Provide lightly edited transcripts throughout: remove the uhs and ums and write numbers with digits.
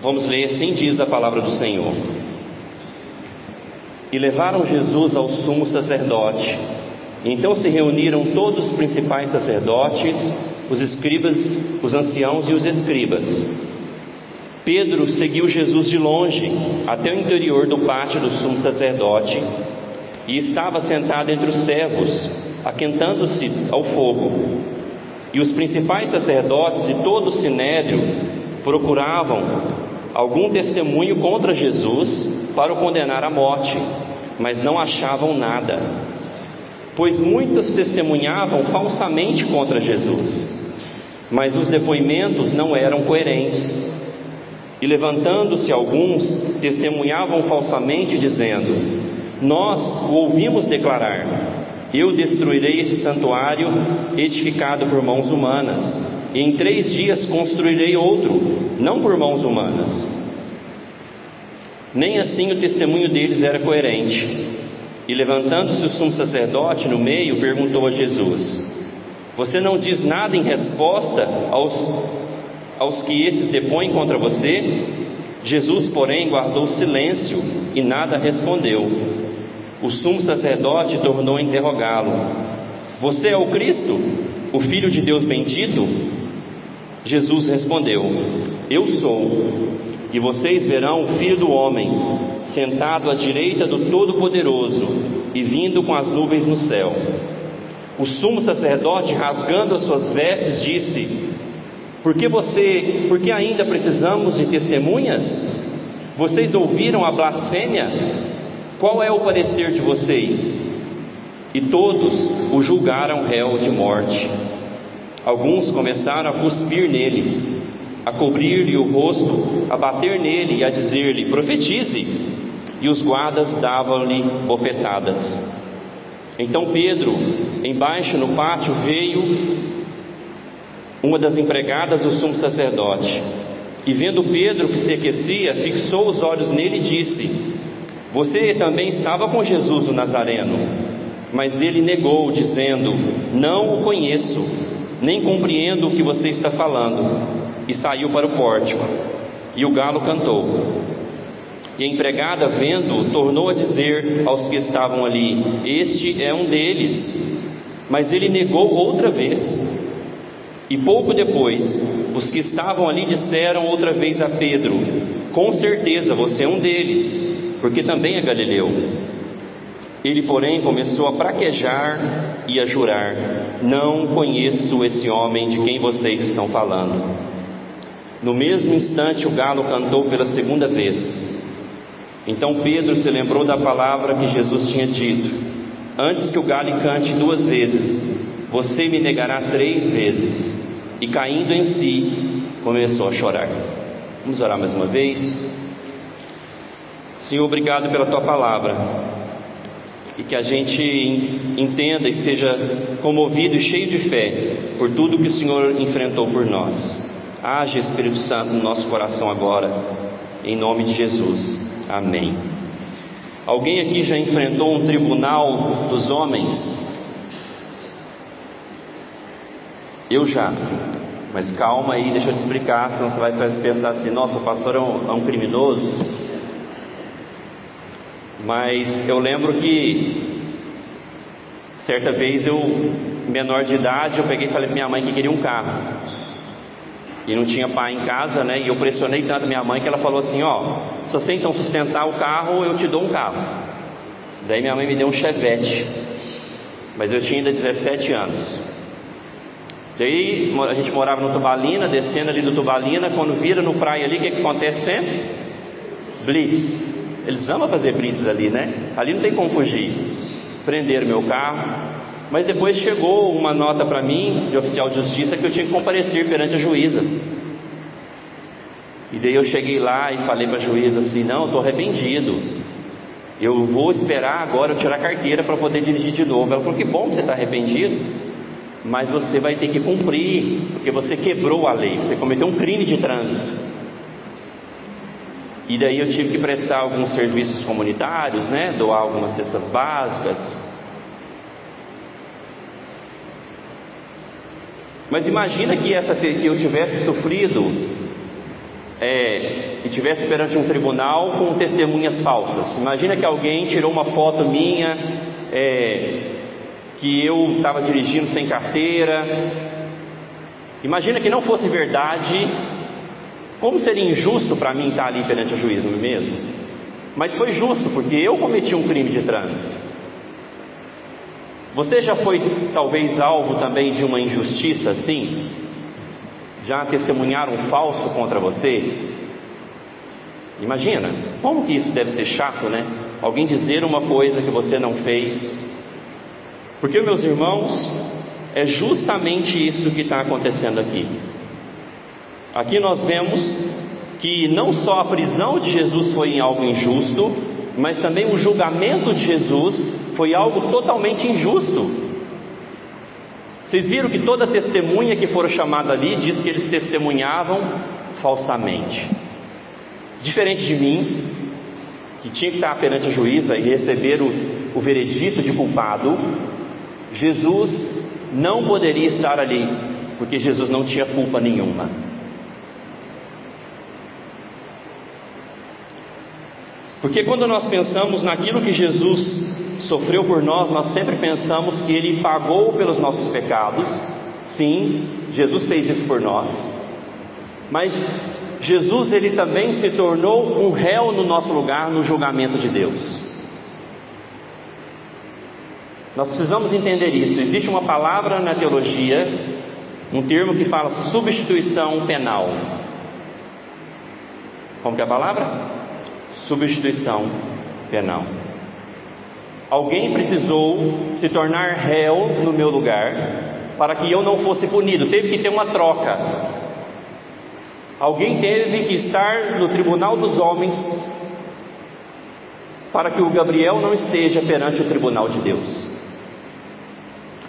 Vamos ler, assim diz a palavra do Senhor. E levaram Jesus ao sumo sacerdote. Então se reuniram todos os principais sacerdotes, os escribas, os anciãos e os escribas. Pedro seguiu Jesus de longe até o interior do pátio do sumo sacerdote e estava sentado entre os servos, aquentando-se ao fogo. E os principais sacerdotes e todo o sinédrio procuravam algum testemunho contra Jesus para o condenar à morte, mas não achavam nada, pois muitos testemunhavam falsamente contra Jesus, mas os depoimentos não eram coerentes. E levantando-se alguns, testemunhavam falsamente, dizendo: nós o ouvimos declarar: eu destruirei esse santuário edificado por mãos humanas, e em 3 dias construirei outro, não por mãos humanas. Nem assim o testemunho deles era coerente. E levantando-se o sumo sacerdote no meio, perguntou a Jesus: você não diz nada em resposta aos que esses depõem contra você? Jesus, porém, guardou silêncio e nada respondeu. O sumo sacerdote tornou a interrogá-lo: você é o Cristo, o Filho de Deus bendito? Jesus respondeu: eu sou. E vocês verão o Filho do Homem sentado à direita do Todo-Poderoso e vindo com as nuvens no céu. O sumo sacerdote, rasgando as suas vestes, disse: por que ainda precisamos de testemunhas? Vocês ouviram a blasfêmia? Qual é o parecer de vocês? E todos o julgaram réu de morte. Alguns começaram a cuspir nele, a cobrir-lhe o rosto, a bater nele e a dizer-lhe: profetize. E os guardas davam-lhe bofetadas. Então Pedro, embaixo no pátio, veio uma das empregadas do sumo sacerdote, e vendo Pedro que se aquecia, fixou os olhos nele e disse: você também estava com Jesus o Nazareno. Mas ele negou, dizendo: não o conheço, nem compreendo o que você está falando. E saiu para o pórtico, e o galo cantou. E a empregada, vendo, tornou a dizer aos que estavam ali: este é um deles. Mas ele negou outra vez. E pouco depois, os que estavam ali disseram outra vez a Pedro: com certeza você é um deles, porque também é galileu. Ele, porém, começou a praquejar e a jurar: não conheço esse homem de quem vocês estão falando. No mesmo instante o galo cantou pela 2ª vez. Então Pedro se lembrou da palavra que Jesus tinha dito: antes que o galo cante 2 vezes, você me negará 3 vezes. E caindo em si, começou a chorar. Vamos orar mais uma vez. Senhor, obrigado pela tua palavra, e que a gente entenda e seja comovido e cheio de fé por tudo que o Senhor enfrentou por nós. Age, Espírito Santo, no nosso coração agora, em nome de Jesus, amém. Alguém aqui já enfrentou um tribunal dos homens? Eu já, mas calma aí, deixa eu te explicar, senão você vai pensar assim: nossa, o pastor é um criminoso. Mas eu lembro que certa vez menor de idade, eu peguei e falei para minha mãe que queria um carro, e não tinha pai em casa, né? E eu pressionei tanto minha mãe que ela falou assim: se você então sustentar o carro, eu te dou um carro. Daí minha mãe me deu um Chevette, mas eu tinha ainda 17 anos. Daí a gente morava no Tubalina, descendo ali do Tubalina, quando vira no praia ali, o que acontece sempre? Blitz. Eles amam fazer blitz ali, né? Ali não tem como fugir. Prenderam meu carro, mas depois chegou uma nota para mim, de oficial de justiça, que eu tinha que comparecer perante a juíza. E daí eu cheguei lá e falei para a juíza assim: não, eu estou arrependido, eu vou esperar agora eu tirar a carteira para poder dirigir de novo. Ela falou: que bom que você está arrependido, mas você vai ter que cumprir, porque você quebrou a lei, você cometeu um crime de trânsito. E daí eu tive que prestar alguns serviços comunitários, né? Doar algumas cestas básicas. Mas imagina que eu tivesse sofrido e estivesse perante um tribunal com testemunhas falsas. Imagina que alguém tirou uma foto minha, que eu estava dirigindo sem carteira. Imagina que não fosse verdade. Como seria injusto para mim estar ali perante o juiz, não é mesmo? Mas foi justo, porque eu cometi um crime de trânsito. Você já foi talvez alvo também de uma injustiça assim? Já testemunharam um falso contra você? Imagina, como que isso deve ser chato, né? Alguém dizer uma coisa que você não fez. Porque, meus irmãos, é justamente isso que está acontecendo aqui. Aqui nós vemos que não só a prisão de Jesus foi algo injusto, mas também o julgamento de Jesus foi algo totalmente injusto. Vocês viram que toda testemunha que foram chamada ali diz que eles testemunhavam falsamente. Diferente de mim, que tinha que estar perante a juíza e receber o veredito de culpado, Jesus não poderia estar ali, porque Jesus não tinha culpa nenhuma. Porque quando nós pensamos naquilo que Jesus sofreu por nós, nós sempre pensamos que Ele pagou pelos nossos pecados. Sim, Jesus fez isso por nós. Mas Jesus, Ele também se tornou um réu no nosso lugar no julgamento de Deus. Nós precisamos entender isso. Existe uma palavra na teologia, um termo que fala substituição penal. Como que é a palavra? Substituição penal. Alguém precisou se tornar réu no meu lugar para que eu não fosse punido. Teve que ter uma troca. Alguém teve que estar no tribunal dos homens para que o Gabriel não esteja perante o tribunal de Deus.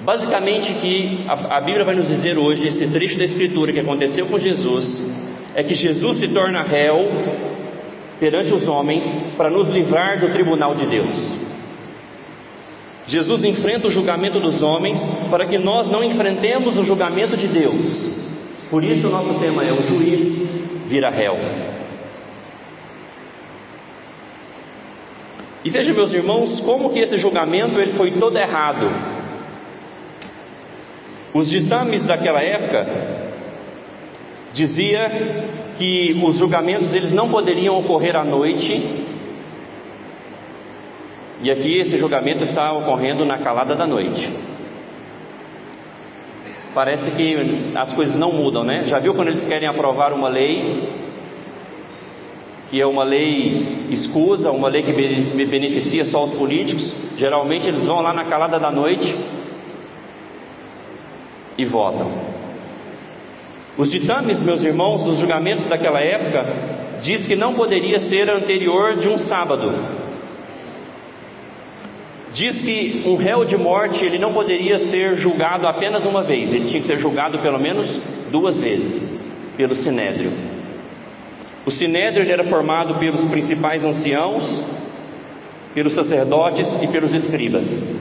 Basicamente, que a Bíblia vai nos dizer hoje, esse trecho da Escritura que aconteceu com Jesus, é que Jesus se torna réu perante os homens para nos livrar do tribunal de Deus. Jesus enfrenta o julgamento dos homens para que nós não enfrentemos o julgamento de Deus. Por isso o nosso tema é: o juiz vira réu. E veja, meus irmãos, como que esse julgamento ele foi todo errado. Os ditames daquela época dizia que os julgamentos eles não poderiam ocorrer à noite. E aqui esse julgamento está ocorrendo na calada da noite. Parece que as coisas não mudam, né? Já viu quando eles querem aprovar uma lei, que é uma lei escusa, uma lei que beneficia só os políticos? Geralmente eles vão lá na calada da noite e votam. Os ditames, meus irmãos, dos julgamentos daquela época diz que não poderia ser anterior de um sábado. Diz que um réu de morte ele não poderia ser julgado apenas uma vez, ele tinha que ser julgado pelo menos 2 vezes pelo Sinédrio. O Sinédrio ele era formado pelos principais anciãos, pelos sacerdotes e pelos escribas.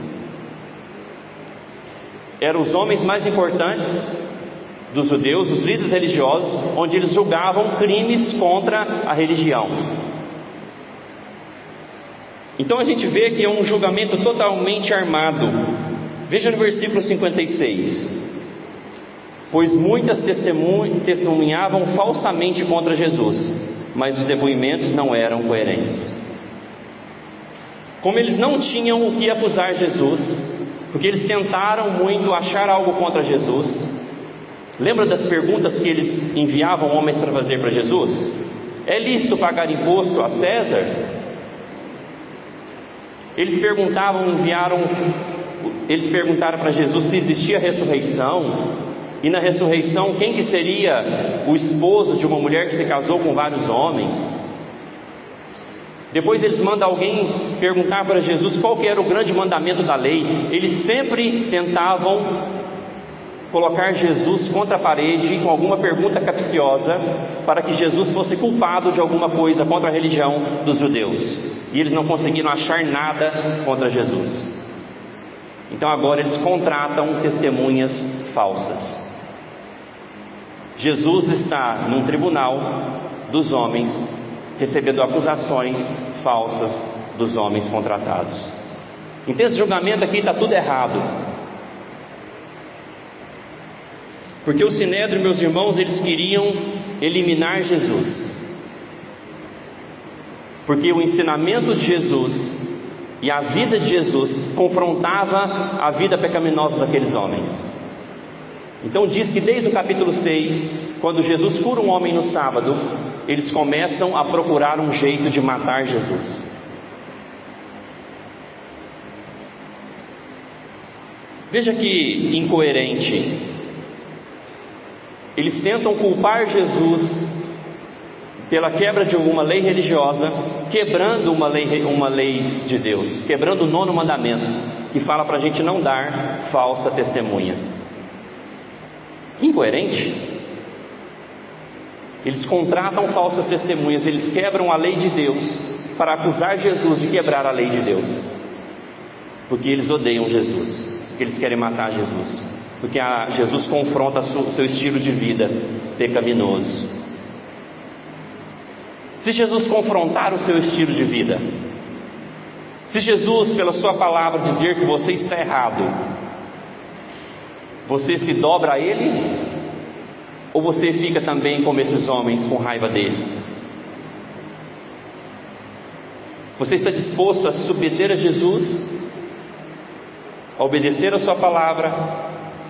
Eram os homens mais importantes dos judeus, os líderes religiosos, onde eles julgavam crimes contra a religião. Então a gente vê que é um julgamento totalmente armado. Veja no versículo 56: pois muitas testemunhavam falsamente contra Jesus, mas os depoimentos não eram coerentes. Como eles não tinham o que acusar Jesus, porque eles tentaram muito achar algo contra Jesus. Lembra das perguntas que eles enviavam homens para fazer para Jesus? É lícito pagar imposto a César? Eles perguntaram para Jesus se existia ressurreição, e na ressurreição quem que seria o esposo de uma mulher que se casou com vários homens. Depois eles mandam alguém perguntar para Jesus qual que era o grande mandamento da lei. Eles sempre tentavam colocar Jesus contra a parede com alguma pergunta capciosa, para que Jesus fosse culpado de alguma coisa contra a religião dos judeus. E eles não conseguiram achar nada contra Jesus. Então agora eles contratam testemunhas falsas. Jesus está num tribunal dos homens, recebendo acusações falsas dos homens contratados. Então esse julgamento aqui está tudo errado. Porque o Sinédrio, meus irmãos, eles queriam eliminar Jesus. Porque o ensinamento de Jesus e a vida de Jesus confrontava a vida pecaminosa daqueles homens. Então diz que desde o capítulo 6, quando Jesus cura um homem no sábado, eles começam a procurar um jeito de matar Jesus. Veja que incoerente. Eles tentam culpar Jesus pela quebra de uma lei religiosa, quebrando uma lei de Deus, quebrando o 9º mandamento, que fala para a gente não dar falsa testemunha. Que incoerente. Eles contratam falsas testemunhas, eles quebram a lei de Deus para acusar Jesus de quebrar a lei de Deus, porque eles odeiam Jesus, porque eles querem matar Jesus, porque Jesus confronta o seu estilo de vida pecaminoso. Se Jesus confrontar o seu estilo de vida, se Jesus, pela sua palavra, dizer que você está errado, você se dobra a Ele? Ou você fica também como esses homens, com raiva dele? Você está disposto a se submeter a Jesus, a obedecer a sua palavra?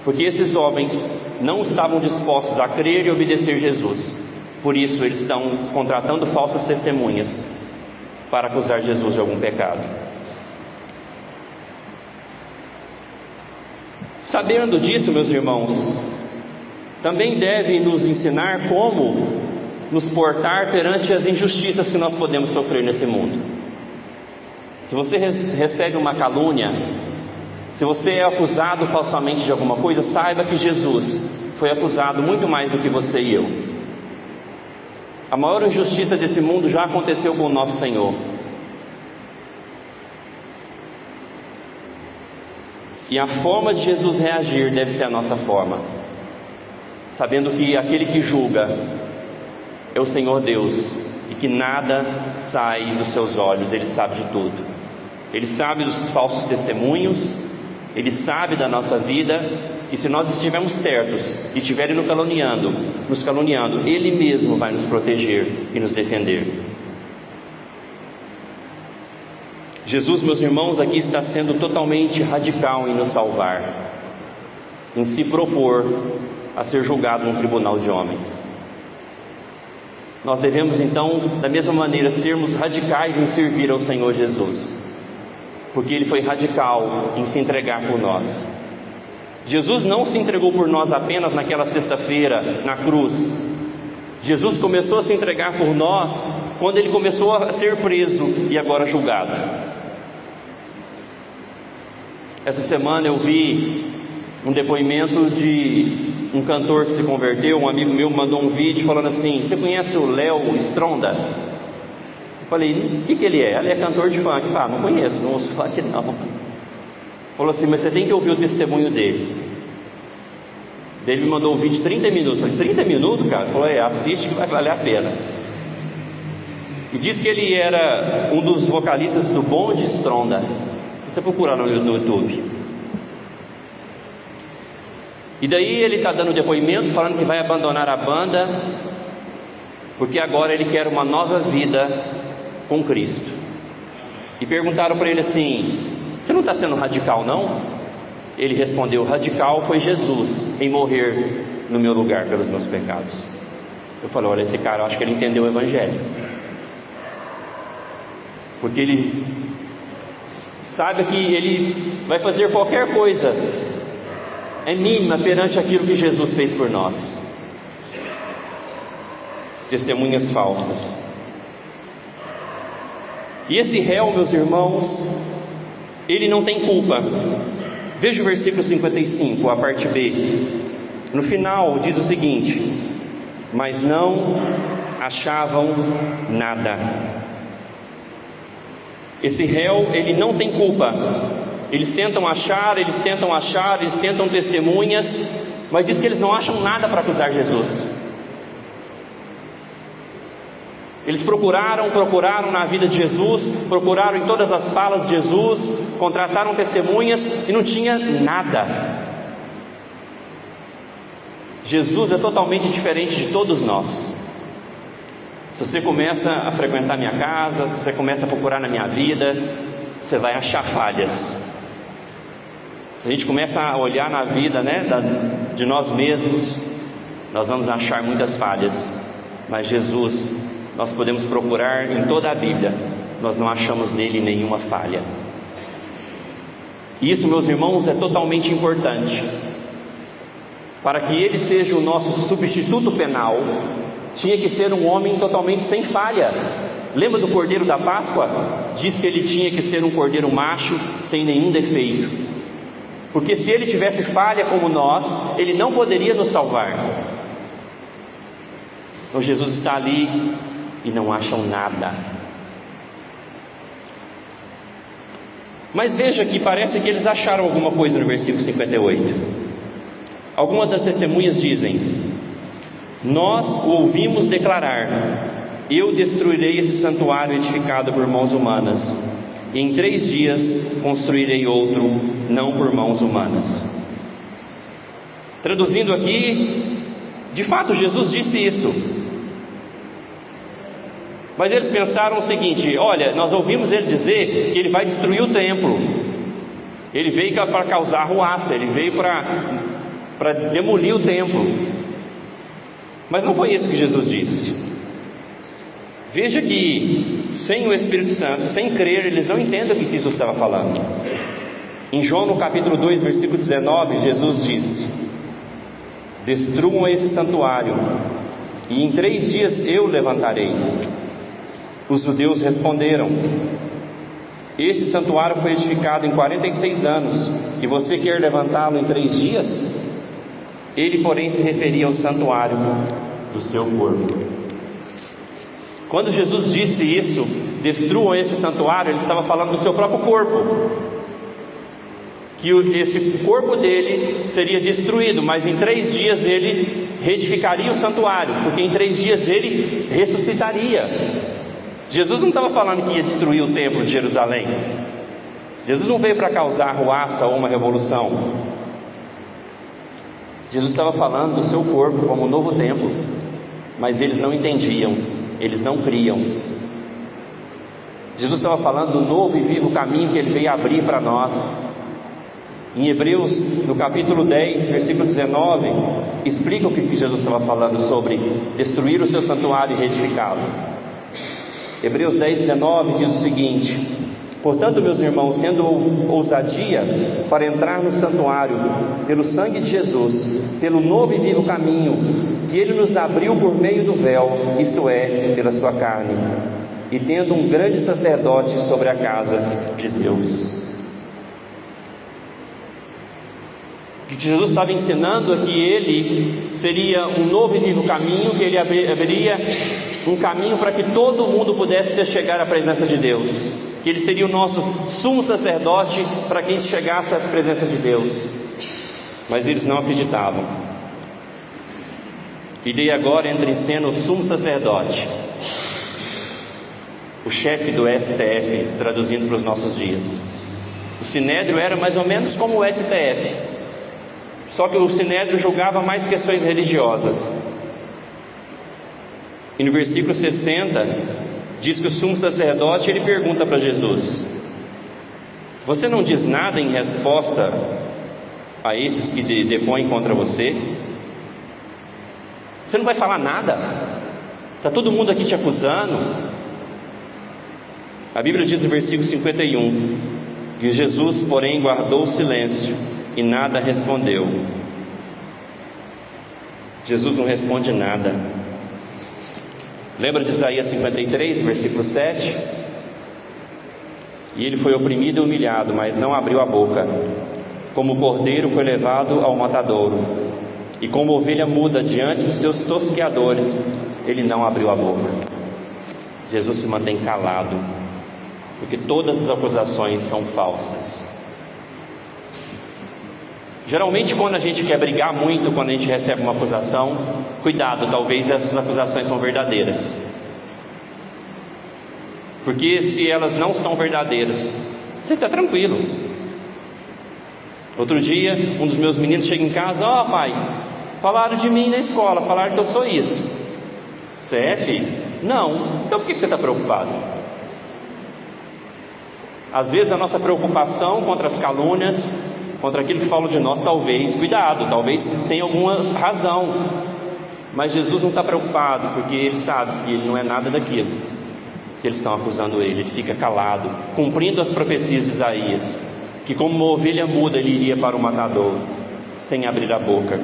Porque esses homens não estavam dispostos a crer e obedecer Jesus. Por isso eles estão contratando falsas testemunhas para acusar Jesus de algum pecado. Sabendo disso, meus irmãos, também deve nos ensinar como nos portar perante as injustiças que nós podemos sofrer nesse mundo. Se você recebe uma calúnia, se você é acusado falsamente de alguma coisa, saiba que Jesus foi acusado muito mais do que você e eu. A maior injustiça desse mundo já aconteceu com o nosso Senhor. E a forma de Jesus reagir deve ser a nossa forma, sabendo que aquele que julga é o Senhor Deus, e que nada sai dos seus olhos. Ele sabe de tudo. Ele sabe dos falsos testemunhos, Ele sabe da nossa vida, e se nós estivermos certos e estiverem nos caluniando, Ele mesmo vai nos proteger e nos defender. Jesus, meus irmãos, aqui está sendo totalmente radical em nos salvar, em se propor a ser julgado num tribunal de homens. Nós devemos então, da mesma maneira, sermos radicais em servir ao Senhor Jesus, porque Ele foi radical em se entregar por nós. Jesus não se entregou por nós apenas naquela sexta-feira na cruz. Jesus começou a se entregar por nós quando Ele começou a ser preso e agora julgado. Essa semana eu vi um depoimento de um cantor que se converteu. Um amigo meu mandou um vídeo falando assim: você conhece o Léo Stronda? Eu falei: o que ele é? Ele é cantor de funk. Não conheço, não ouço funk não. Falou assim: mas você tem que ouvir o testemunho dele. Ele me mandou um vídeo de 30 minutos. Eu falei: 30 minutos, cara? Ele falou: assiste que vai valer a pena. E disse que ele era um dos vocalistas do Bonde Stronda. Você procurar no YouTube. E daí ele está dando depoimento, falando que vai abandonar a banda, porque agora ele quer uma nova vida com Cristo. E perguntaram para ele assim: você não está sendo radical não? Ele respondeu: radical foi Jesus em morrer no meu lugar pelos meus pecados. Eu falei: olha, esse cara, eu acho que ele entendeu o Evangelho, porque ele sabe que ele vai fazer qualquer coisa é mínima perante aquilo que Jesus fez por nós. Testemunhas falsas. E esse réu, meus irmãos, ele não tem culpa. Veja o versículo 55, a parte B. No final diz o seguinte: mas não achavam nada. Esse réu, ele não tem culpa. Eles tentam achar testemunhas, mas diz que eles não acham nada para acusar Jesus. Eles procuraram na vida de Jesus, procuraram em todas as falas de Jesus, contrataram testemunhas e não tinha nada. Jesus é totalmente diferente de todos nós. Se você começa a frequentar minha casa, se você começa a procurar na minha vida, você vai achar falhas. A gente começa a olhar na vida, de nós mesmos, nós vamos achar muitas falhas. Mas Jesus, nós podemos procurar em toda a Bíblia, nós não achamos nele nenhuma falha. E isso, meus irmãos, é totalmente importante. Para que ele seja o nosso substituto penal, tinha que ser um homem totalmente sem falha. Lembra do cordeiro da Páscoa? Diz que ele tinha que ser um cordeiro macho, sem nenhum defeito. Porque se ele tivesse falha como nós, ele não poderia nos salvar. Então Jesus está ali e não acham nada. Mas veja que parece que eles acharam alguma coisa no versículo 58. Algumas das testemunhas dizem: nós o ouvimos declarar: eu destruirei esse santuário edificado por mãos humanas, e em 3 dias construirei outro, não por mãos humanas. Traduzindo aqui, de fato Jesus disse isso. Mas eles pensaram o seguinte: olha, nós ouvimos ele dizer que ele vai destruir o templo. Ele veio para causar arruaça, ele veio para demolir o templo. Mas não foi isso que Jesus disse. Veja que sem o Espírito Santo, sem crer, eles não entendem o que Jesus estava falando. Em João no capítulo 2, versículo 19, Jesus disse: destruam esse santuário, e em 3 dias eu levantarei. Os judeus responderam: esse santuário foi edificado em 46 anos, e você quer levantá-lo em 3 dias? Ele, porém, se referia ao santuário do seu corpo. Quando Jesus disse isso, destruam esse santuário, ele estava falando do seu próprio corpo, que esse corpo dele seria destruído, mas em 3 dias ele reedificaria o santuário, porque em 3 dias ele ressuscitaria. Jesus não estava falando que ia destruir o templo de Jerusalém. Jesus não veio para causar arruaça ou uma revolução. Jesus estava falando do seu corpo como um novo templo, mas eles não entendiam, eles não criam. Jesus estava falando do novo e vivo caminho que ele veio abrir para nós. Em Hebreus, no capítulo 10, versículo 19, explica o que Jesus estava falando sobre destruir o seu santuário e reedificá-lo. Hebreus 10, 19 diz o seguinte: portanto, meus irmãos, tendo ousadia para entrar no santuário, pelo sangue de Jesus, pelo novo e vivo caminho que ele nos abriu por meio do véu, isto é, pela sua carne, e tendo um grande sacerdote sobre a casa de Deus. O que Jesus estava ensinando é que ele seria um novo e vivo caminho, que ele abriria um caminho para que todo mundo pudesse chegar à presença de Deus, que ele seria o nosso sumo sacerdote para quem chegasse à presença de Deus. Mas eles não acreditavam. E daí agora entra em cena o sumo sacerdote, o chefe do STF, traduzindo para os nossos dias. O Sinédrio era mais ou menos como o STF, só que o Sinédrio julgava mais questões religiosas. E no versículo 60 diz que o sumo sacerdote, ele pergunta para Jesus: você não diz nada em resposta a esses que depõem contra você? Você não vai falar nada? Está todo mundo aqui te acusando. A Bíblia diz no versículo 51 que Jesus, porém, guardou o silêncio e nada respondeu. Jesus não responde nada. Lembra de Isaías 53, versículo 7? E ele foi oprimido e humilhado, mas não abriu a boca. Como o cordeiro foi levado ao matadouro, e como ovelha muda diante dos seus tosqueadores, ele não abriu a boca. Jesus se mantém calado, porque todas as acusações são falsas. Geralmente, quando a gente quer brigar muito, quando a gente recebe uma acusação, cuidado, talvez essas acusações são verdadeiras. porque se elas não são verdadeiras, você está tranquilo. Outro dia, um dos meus meninos chega em casa: ó, pai, falaram de mim na escola, falaram que eu sou isso. Você é, filho? Não. Então por que você está preocupado? Às vezes a nossa preocupação contra as calúnias, contra aquilo que falam de nós, talvez tenha alguma razão, mas Jesus não está preocupado, porque Ele sabe que Ele não é nada daquilo que eles estão acusando Ele. Ele fica calado, cumprindo as profecias de Isaías, que como uma ovelha muda Ele iria para o matador, sem abrir a boca.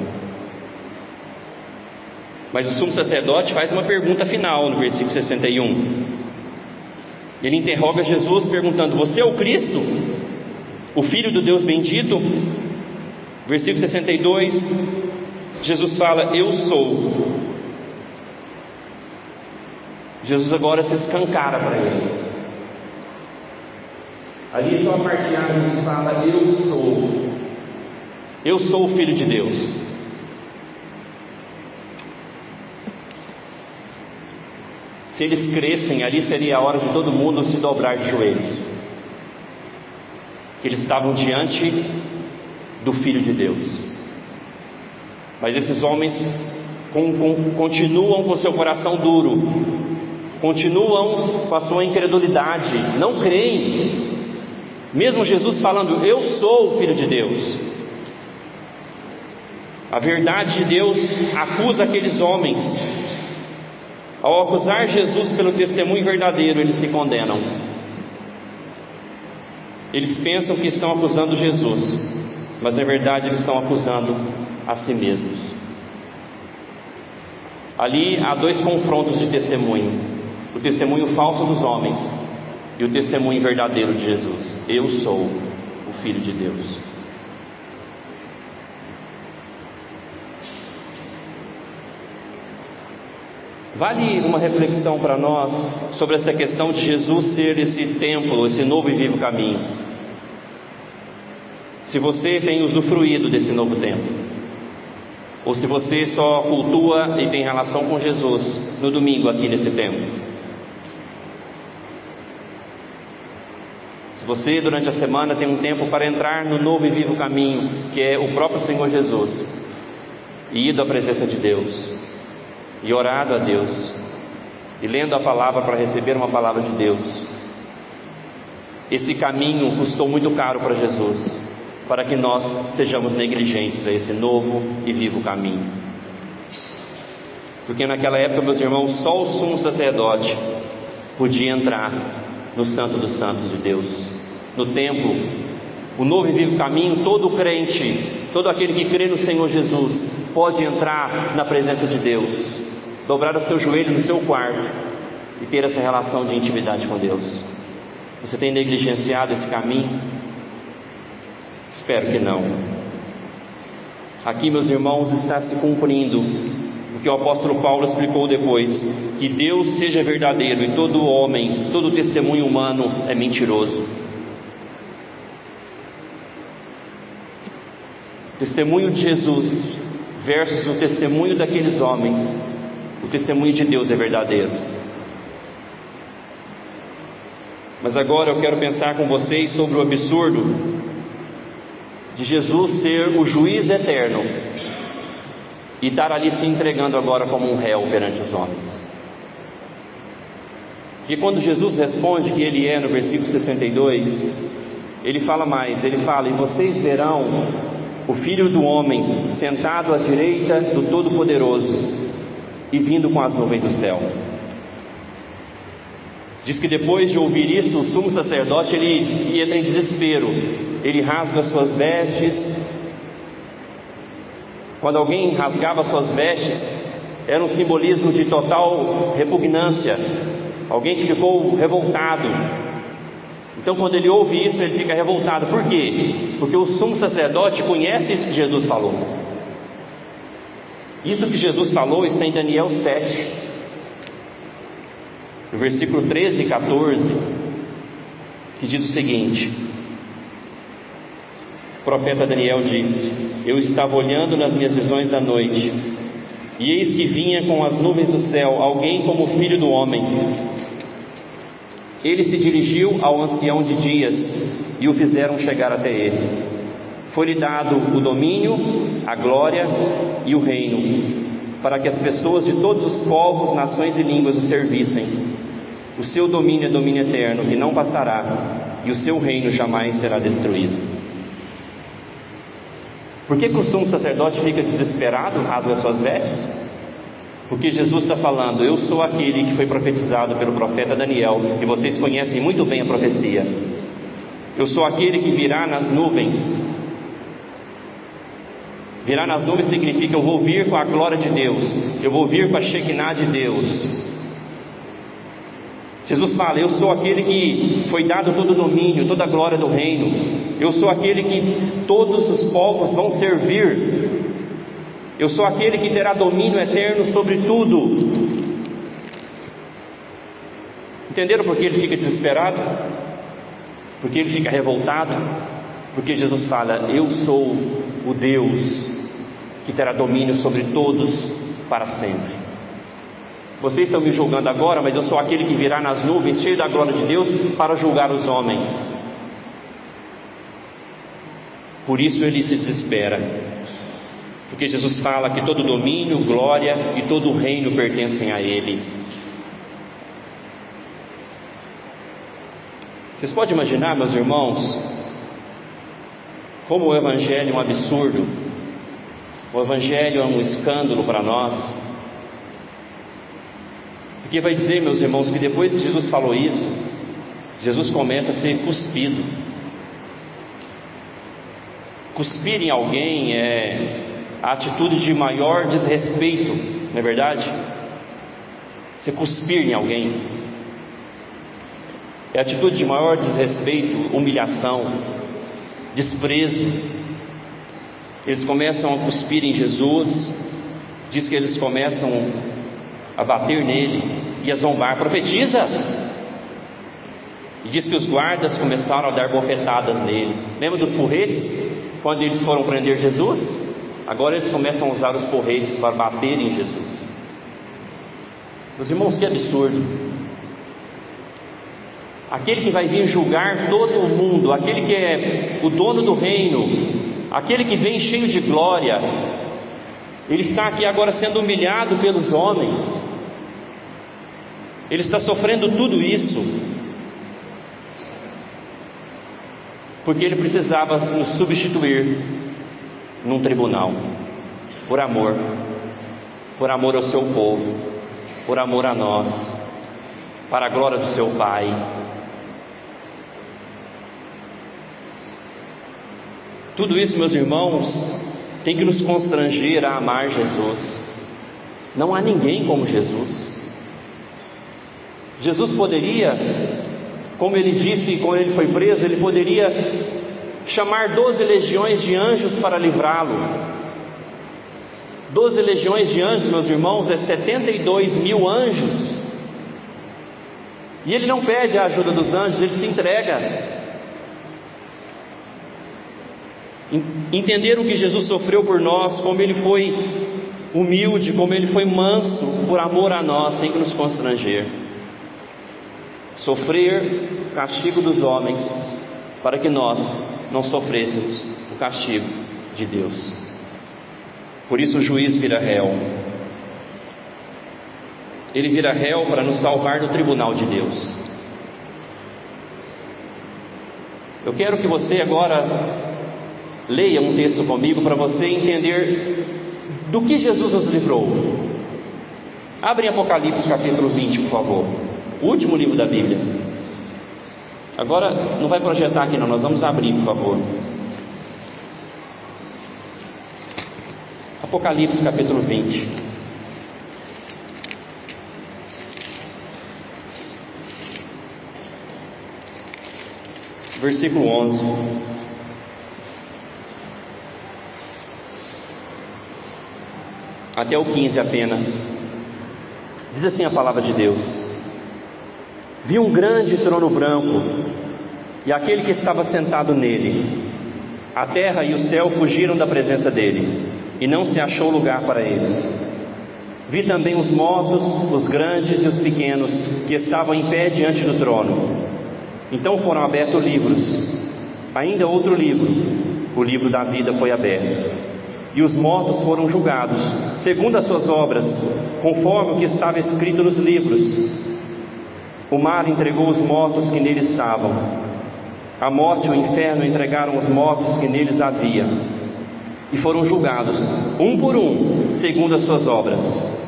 Mas o sumo sacerdote faz uma pergunta final no versículo 61. Ele interroga Jesus perguntando: você é o Cristo, o Filho do Deus bendito? Versículo 62, Jesus fala: eu sou. Jesus agora se escancara para ele. Ali só a parte A, Jesus fala: eu sou. Eu sou o Filho de Deus. Se eles crescem, ali seria a hora de todo mundo se dobrar de joelhos. Eles estavam diante do Filho de Deus. Mas esses homens continuam com seu coração duro, continuam com a sua incredulidade, não creem. Mesmo Jesus falando: eu sou o Filho de Deus, a verdade de Deus acusa aqueles homens. Ao acusar Jesus pelo testemunho verdadeiro, eles se condenam. Eles pensam que estão acusando Jesus, mas na verdade eles estão acusando a si mesmos. Ali há dois confrontos de testemunho: o testemunho falso dos homens e o testemunho verdadeiro de Jesus. Eu sou o Filho de Deus. Vale uma reflexão para nós sobre essa questão de Jesus ser esse templo, esse novo e vivo caminho. Se você tem usufruído desse novo templo, ou se você só cultua e tem relação com Jesus no domingo aqui nesse templo. Se você durante a semana tem um tempo para entrar no novo e vivo caminho, que é o próprio Senhor Jesus, e ido à presença de Deus, e orado a Deus, e lendo a palavra para receber uma palavra de Deus, esse caminho custou muito caro para Jesus, para que nós sejamos negligentes a esse novo e vivo caminho. Porque naquela época, meus irmãos, só o sumo sacerdote podia entrar no Santo dos Santos de Deus, no templo. O novo e vivo caminho, todo crente, todo aquele que crê no Senhor Jesus, pode entrar na presença de Deus, dobrar o seu joelho no seu quarto e ter essa relação de intimidade com Deus. Você tem negligenciado esse caminho? Espero que não. Aqui, meus irmãos, está se cumprindo o que o apóstolo Paulo explicou depois: que Deus seja verdadeiro e todo homem, todo testemunho humano é mentiroso. O testemunho de Jesus versus o testemunho daqueles homens, o testemunho de Deus é verdadeiro. Mas agora eu quero pensar com vocês sobre o absurdo de Jesus ser o juiz eterno e estar ali se entregando agora como um réu perante os homens. Porque quando Jesus responde que Ele é, no versículo 62, Ele fala mais, Ele fala: e vocês verão o Filho do Homem sentado à direita do Todo-Poderoso e vindo com as nuvens do céu. Diz que depois de ouvir isso, o sumo sacerdote, ele entra em desespero, ele rasga suas vestes. Quando alguém rasgava suas vestes, era um simbolismo de total repugnância, alguém que ficou revoltado. Então quando ele ouve isso, ele fica revoltado. Por quê? Porque o sumo sacerdote conhece isso que Jesus falou. Isso que Jesus falou está em Daniel 7, no versículo 13 e 14, que diz o seguinte: o profeta Daniel disse: eu estava olhando nas minhas visões da noite, e eis que vinha com as nuvens do céu alguém como o Filho do Homem. Ele se dirigiu ao ancião de dias e o fizeram chegar até ele. Foi-lhe dado o domínio, a glória e o reino, para que as pessoas de todos os povos, nações e línguas o servissem. O seu domínio é domínio eterno, que não passará, e o seu reino jamais será destruído. Por que o sumo sacerdote fica desesperado, rasga suas vestes? Porque Jesus está falando: eu sou aquele que foi profetizado pelo profeta Daniel, e vocês conhecem muito bem a profecia. Eu sou aquele que virá nas nuvens. Virá nas nuvens significa: eu vou vir com a glória de Deus, eu vou vir com a Shekinah de Deus. Jesus fala: eu sou aquele que foi dado todo o domínio, toda a glória do reino. Eu sou aquele que todos os povos vão servir. Eu sou aquele que terá domínio eterno sobre tudo. Entenderam por que ele fica desesperado? Porque ele fica revoltado? Porque Jesus fala: eu sou o Deus que terá domínio sobre todos para sempre. Vocês estão me julgando agora, mas eu sou aquele que virá nas nuvens, cheio da glória de Deus, para julgar os homens. Por isso ele se desespera, porque Jesus fala que todo domínio, glória e todo o reino pertencem a ele. Vocês podem imaginar, meus irmãos, como o Evangelho é um absurdo, o Evangelho é um escândalo para nós. Porque vai dizer, meus irmãos, que depois que Jesus falou isso, Jesus começa a ser cuspido. Cuspir em alguém é a atitude de maior desrespeito, não é verdade? Você cuspir em alguém é a atitude de maior desrespeito, humilhação, desprezo. Eles começam a cuspir em Jesus. Diz que eles começam a bater nele e a zombar. Profetiza! E diz que os guardas começaram a dar bofetadas nele. Lembra dos porretes? Quando eles foram prender Jesus? Agora eles começam a usar os porretes para bater em Jesus. Meus irmãos, que absurdo! Aquele que vai vir julgar todo o mundo, aquele que é o dono do reino, aquele que vem cheio de glória, ele está aqui agora sendo humilhado pelos homens. Ele está sofrendo tudo isso porque ele precisava nos substituir num tribunal, por amor ao seu povo, por amor a nós, para a glória do seu Pai. Tudo isso, meus irmãos, tem que nos constranger a amar Jesus. Não há ninguém como Jesus. Jesus poderia, como ele disse quando ele foi preso, ele poderia chamar 12 legiões de anjos para livrá-lo. 12 legiões de anjos, meus irmãos, é 72 mil anjos. E ele não pede a ajuda dos anjos, ele se entrega. Entender o que Jesus sofreu por nós, como ele foi humilde, como ele foi manso, por amor a nós, tem que nos constranger. Sofrer o castigo dos homens, para que nós não sofrêssemos o castigo de Deus. Por isso o juiz vira réu. Ele vira réu para nos salvar do tribunal de Deus. Eu quero que você agora leia um texto comigo para você entender do que Jesus nos livrou. Abre em Apocalipse capítulo 20, por favor. O último livro da Bíblia. Agora não vai projetar aqui não, nós vamos abrir, por favor. Apocalipse capítulo 20. Versículo 11. Até o 15 apenas. Diz assim a palavra de Deus: vi um grande trono branco e aquele que estava sentado nele. A terra e o céu fugiram da presença dele, e não se achou lugar para eles. Vi também os mortos, os grandes e os pequenos, que estavam em pé diante do trono. Então foram abertos livros. Ainda outro livro, o livro da vida, foi aberto. E os mortos foram julgados, segundo as suas obras, conforme o que estava escrito nos livros. O mar entregou os mortos que nele estavam. A morte e o inferno entregaram os mortos que neles havia. E foram julgados, um por um, segundo as suas obras.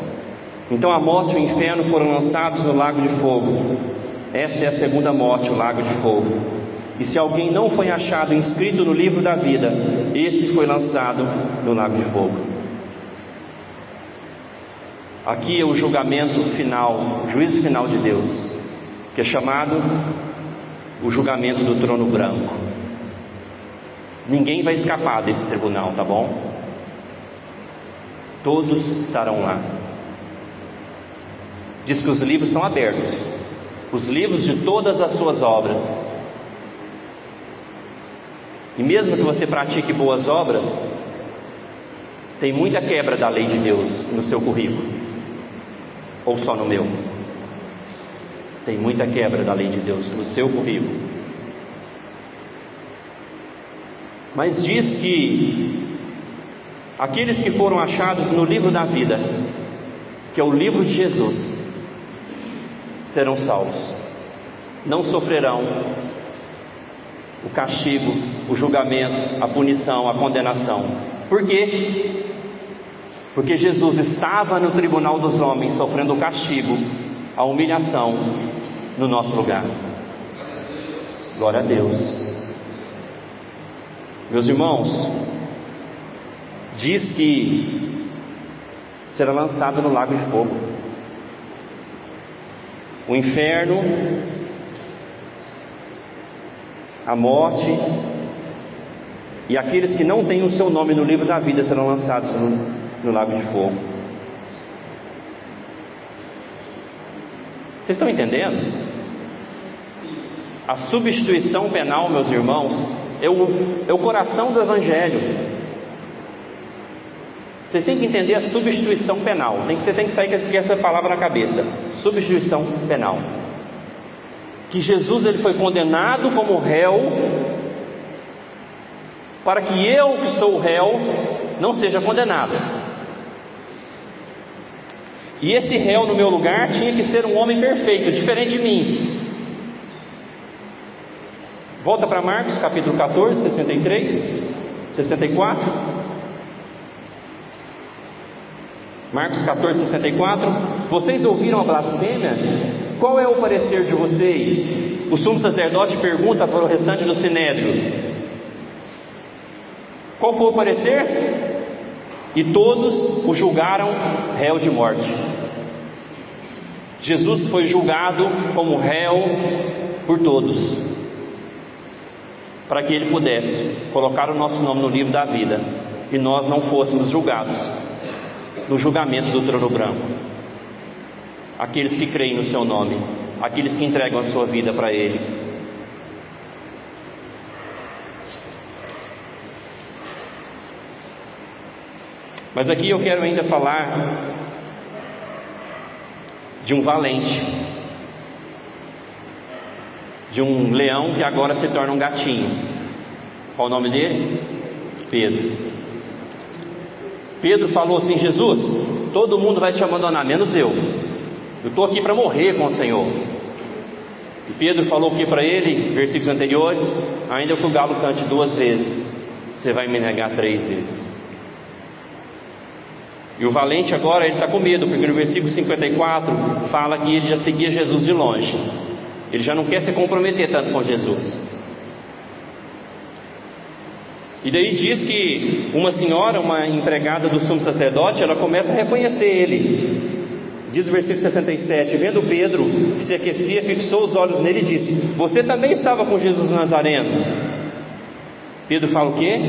Então a morte e o inferno foram lançados no lago de fogo. Esta é a segunda morte, o lago de fogo. E se alguém não foi achado inscrito no livro da vida, esse foi lançado no lago de fogo. Aqui é o julgamento final, o juízo final de Deus, que é chamado o julgamento do trono branco. Ninguém vai escapar desse tribunal, tá bom? Todos estarão lá. Diz que os livros estão abertos, os livros de todas as suas obras. E mesmo que você pratique boas obras, tem muita quebra da lei de Deus no seu currículo, ou só no meu. Tem muita quebra da lei de Deus no seu currículo. Mas diz que aqueles que foram achados no livro da vida, que é o livro de Jesus, serão salvos, não sofrerão o castigo, o julgamento, a punição, a condenação. Por quê? Porque Jesus estava no tribunal dos homens, sofrendo o castigo, a humilhação, no nosso lugar. Glória a Deus. Meus irmãos, diz que será lançado no lago de fogo. O inferno, a morte e aqueles que não têm o seu nome no livro da vida serão lançados no lago de fogo. Vocês estão entendendo? A substituição penal, meus irmãos, é o coração do Evangelho. Vocês têm que entender a substituição penal. Você tem que sair com essa palavra na cabeça. Substituição penal. Que Jesus ele foi condenado como réu, para que eu, que sou o réu, não seja condenado. E esse réu no meu lugar tinha que ser um homem perfeito, diferente de mim. Volta para Marcos capítulo 14, 63, 64. Marcos 14, 64. Vocês ouviram a blasfêmia? Qual é o parecer de vocês? O sumo sacerdote pergunta para o restante do sinédrio. Qual foi o parecer? E todos o julgaram réu de morte. Jesus foi julgado como réu por todos, para que ele pudesse colocar o nosso nome no livro da vida e nós não fôssemos julgados no julgamento do trono branco. Aqueles que creem no seu nome, aqueles que entregam a sua vida para ele. Mas aqui eu quero ainda falar de um valente, de um leão que agora se torna um gatinho. Qual o nome dele? Pedro. Pedro falou assim: Jesus, todo mundo vai te abandonar, menos eu estou aqui para morrer com o Senhor. E Pedro falou o que para ele? Versículos anteriores: ainda que o galo cante 2 vezes, você vai me negar 3 vezes. E o valente agora ele está com medo, porque no versículo 54 fala que ele já seguia Jesus de longe. Ele já não quer se comprometer tanto com Jesus. E daí diz que uma senhora, uma empregada do sumo sacerdote, ela começa a reconhecer ele. Diz o versículo 67: vendo Pedro que se aquecia, fixou os olhos nele e disse: você também estava com Jesus Nazareno. Pedro fala o quê?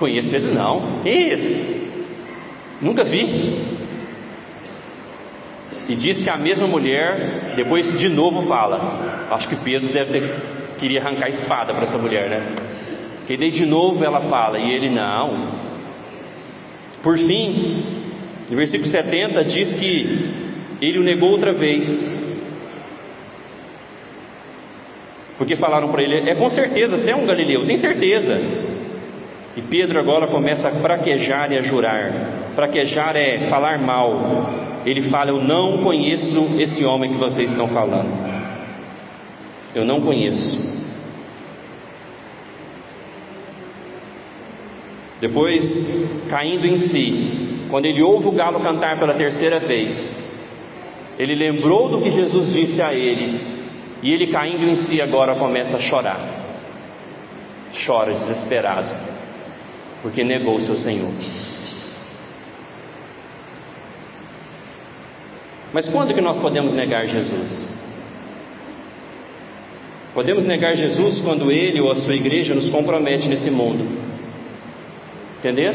Conheço ele não. Que isso? Nunca vi. E diz que a mesma mulher depois de novo fala. Acho que Pedro queria arrancar a espada para essa mulher, né? E daí de novo ela fala, e ele não. Por fim, No versículo 70 diz que ele o negou outra vez, porque falaram para ele: é com certeza, você é um galileu, tem certeza. E Pedro agora começa a fraquejar e a jurar. Fraquejar é falar mal. Ele fala: eu não conheço esse homem que vocês estão falando, eu não conheço. Depois, caindo em si, quando ele ouve o galo cantar pela terceira vez, ele lembrou do que Jesus disse a ele, e ele, caindo em si, agora começa a chorar. Chora desesperado, porque negou o seu Senhor. Mas quando que nós podemos negar Jesus? Podemos negar Jesus quando ele ou a sua igreja nos compromete nesse mundo. Entender?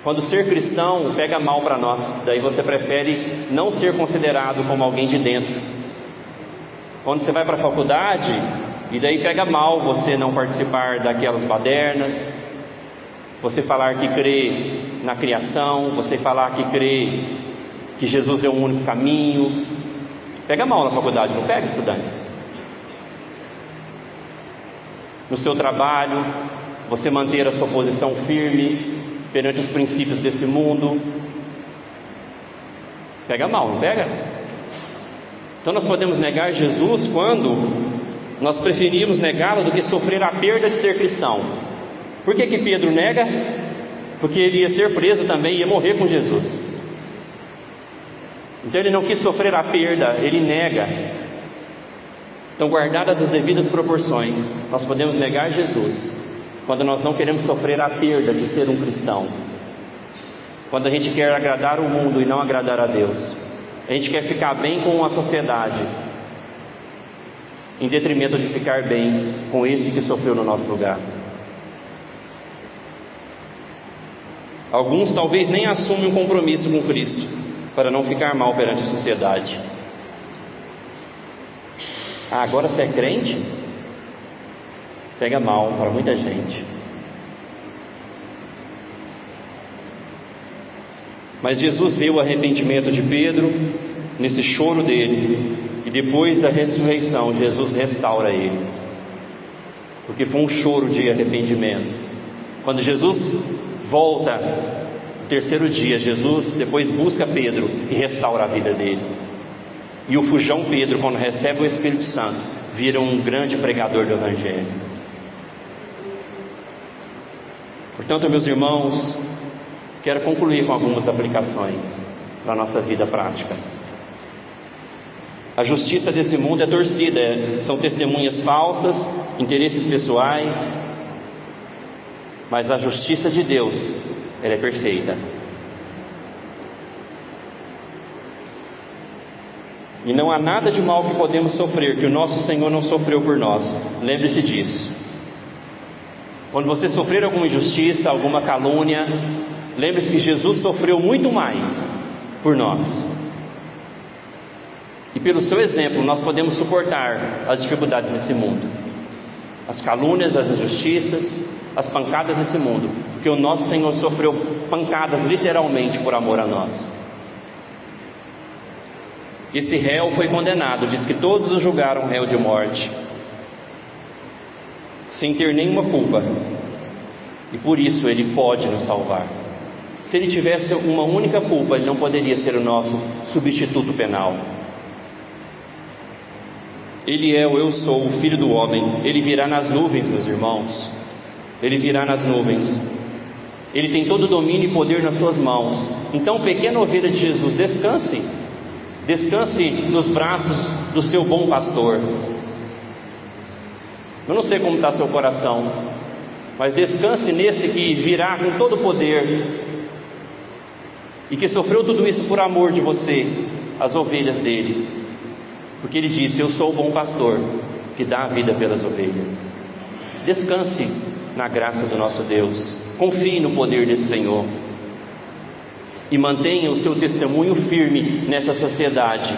Quando ser cristão pega mal para nós, daí você prefere não ser considerado como alguém de dentro. Quando você vai para a faculdade, e daí pega mal você não participar daquelas badernas, você falar que crê na criação, você falar que crê que Jesus é o único caminho. Pega mal na faculdade, não pega, estudantes? No seu trabalho, você manter a sua posição firme perante os princípios desse mundo, pega mal, não pega? Então nós podemos negar Jesus quando nós preferimos negá-lo do que sofrer a perda de ser cristão. Por que Pedro nega? Porque ele ia ser preso também, ia morrer com Jesus. Então ele não quis sofrer a perda, ele nega. Então, guardadas as devidas proporções, nós podemos negar Jesus quando nós não queremos sofrer a perda de ser um cristão, quando a gente quer agradar o mundo e não agradar a Deus, a gente quer ficar bem com a sociedade, em detrimento de ficar bem com esse que sofreu no nosso lugar. Alguns talvez nem assumem um compromisso com Cristo, para não ficar mal perante a sociedade. Agora você é crente? Pega mal para muita gente. Mas Jesus vê o arrependimento de Pedro nesse choro dele, e depois da ressurreição Jesus restaura ele, porque foi um choro de arrependimento. Quando Jesus volta no terceiro dia, Jesus depois busca Pedro e restaura a vida dele. E o fujão Pedro, quando recebe o Espírito Santo, vira um grande pregador do Evangelho. Portanto, meus irmãos, quero concluir com algumas aplicações para a nossa vida prática. A justiça desse mundo é torcida, são testemunhas falsas, interesses pessoais, mas a justiça de Deus, ela é perfeita. E não há nada de mal que podemos sofrer que o nosso Senhor não sofreu por nós. Lembre-se disso. Quando você sofrer alguma injustiça, alguma calúnia, lembre-se que Jesus sofreu muito mais por nós. E pelo seu exemplo, nós podemos suportar as dificuldades desse mundo, as calúnias, as injustiças, as pancadas desse mundo, porque o nosso Senhor sofreu pancadas literalmente por amor a nós. Esse réu foi condenado, diz que todos o julgaram réu de morte, sem ter nenhuma culpa, e por isso ele pode nos salvar. Se ele tivesse uma única culpa, ele não poderia ser o nosso substituto penal. Ele é o eu sou, o Filho do homem. Ele virá nas nuvens, meus irmãos. Ele virá nas nuvens. Ele tem todo o domínio e poder nas suas mãos. Então, pequena ovelha de Jesus, descanse. Descanse nos braços do seu bom pastor. Eu não sei como está seu coração, mas descanse nesse que virá com todo o poder e que sofreu tudo isso por amor de você, as ovelhas dele, porque ele disse: eu sou o bom pastor que dá a vida pelas ovelhas. Descanse na graça do nosso Deus, confie no poder desse Senhor e mantenha o seu testemunho firme nessa sociedade.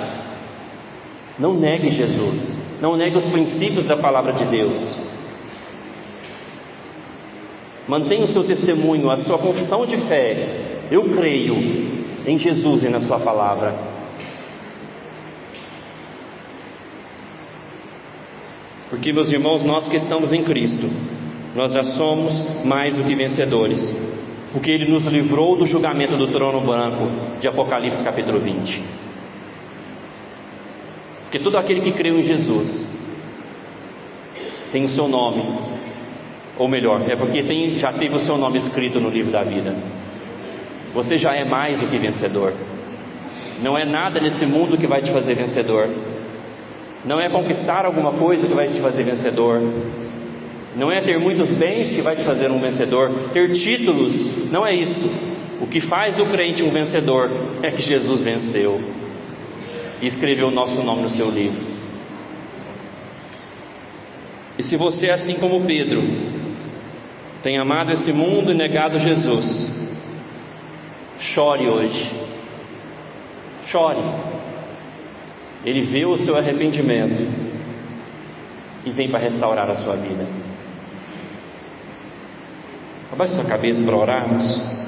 Não negue Jesus, não negue os princípios da palavra de Deus. Mantenha o seu testemunho, a sua confissão de fé. Eu creio em Jesus e na sua palavra. Porque, meus irmãos, nós que estamos em Cristo, nós já somos mais do que vencedores, porque Ele nos livrou do julgamento do trono branco de Apocalipse capítulo 20. Porque todo aquele que creu em Jesus tem o seu nome, ou melhor, é porque já teve o seu nome escrito no livro da vida. Você já é mais do que vencedor. Não é nada nesse mundo que vai te fazer vencedor. Não é conquistar alguma coisa que vai te fazer vencedor. Não é ter muitos bens que vai te fazer um vencedor. Ter títulos, não é isso. O que faz o crente um vencedor é que Jesus venceu e escreveu o nosso nome no seu livro. E se você, assim como Pedro, tem amado esse mundo e negado Jesus, chore hoje. Chore. Ele vê o seu arrependimento e vem para restaurar a sua vida. Abaixe sua cabeça para orarmos.